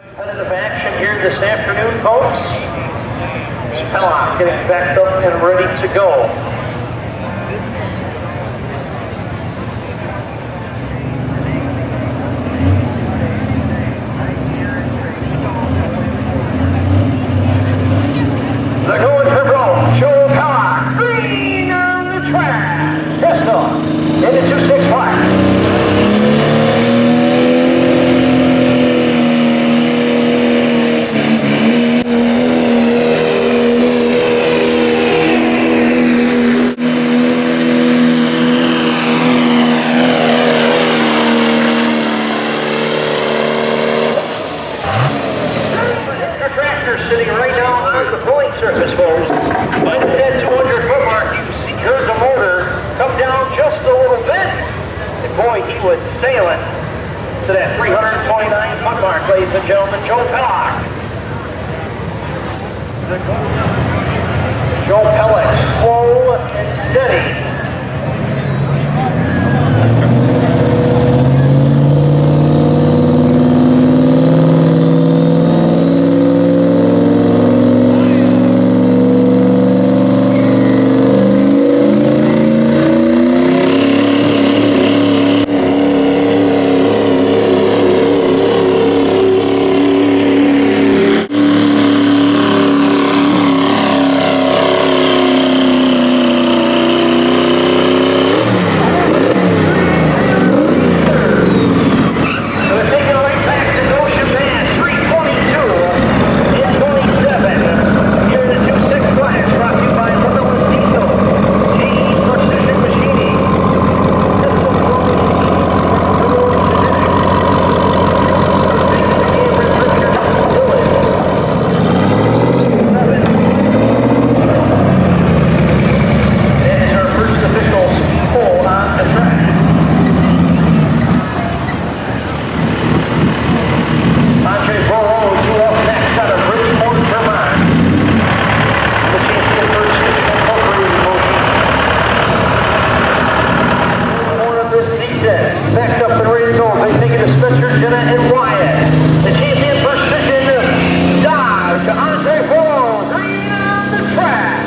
Competitive action here this afternoon, folks. Pellock getting backed up and ready to go. They're going for broke. Joe Pellock, green on the track. Testo into 265. Sitting right now on the pulling surface, folks. By the 200 foot mark, you see here's the motor come down just a little bit. And boy, he was sailing to that 329 foot mark, ladies and gentlemen. Joe Pellock. Joe Pellock, slow and steady. Backed up and ready to go. They take it to Spencer, Jenna, and Wyatt. The champion precision Dodge, Andre Ford, green on the track.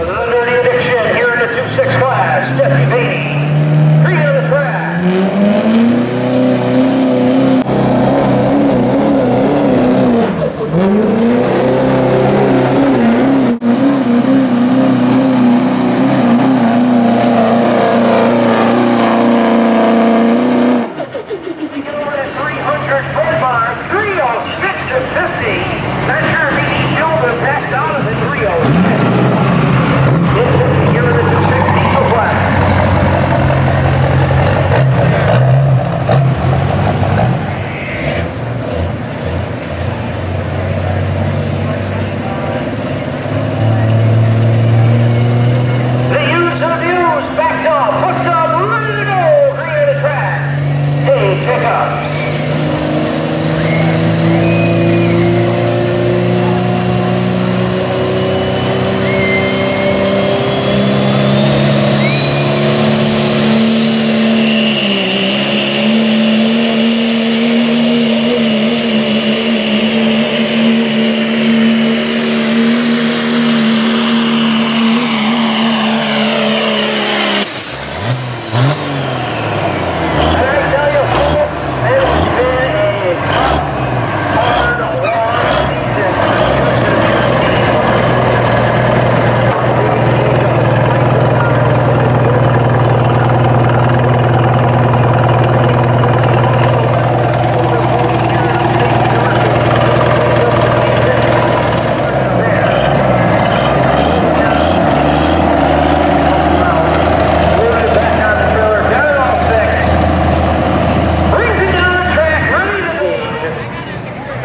The Dirty Addiction here in the 2-6 class. Jesse Beatty. 3 on the track.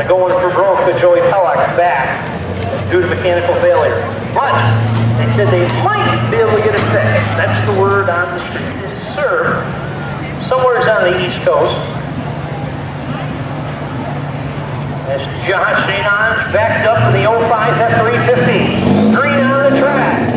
Going for broke with Joey Pellock back due to mechanical failure. But they said they might be able to get it fixed. That's the word on the street. It's served somewhere on the East Coast. As Josh St. backed up in the 05 F350. Green on the track.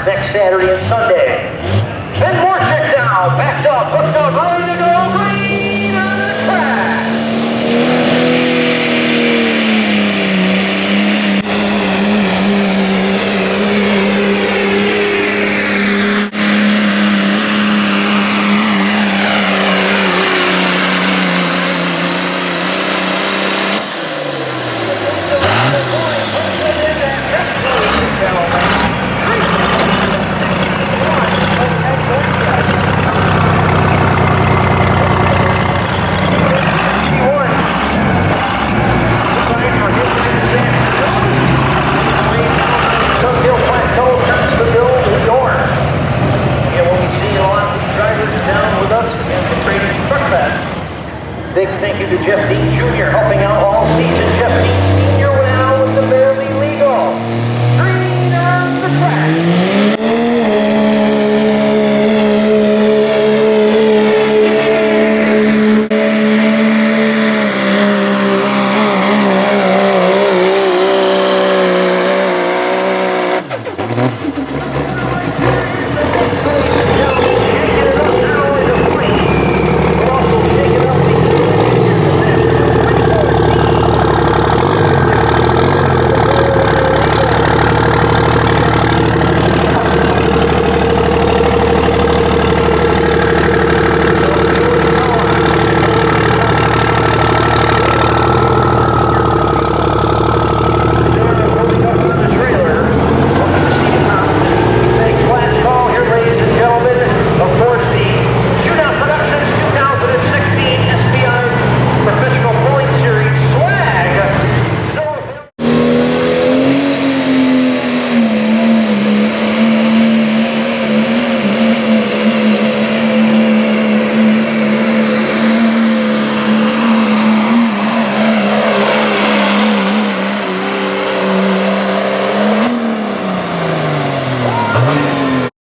Next Saturday and Sunday. Ben Morsick now, backed up, hooked up, ready to go, green on the track. Big thank you to Jeff Dean Jr. helping out all season. Jeff Dean Sr. went out with the barely legal. Green on the track.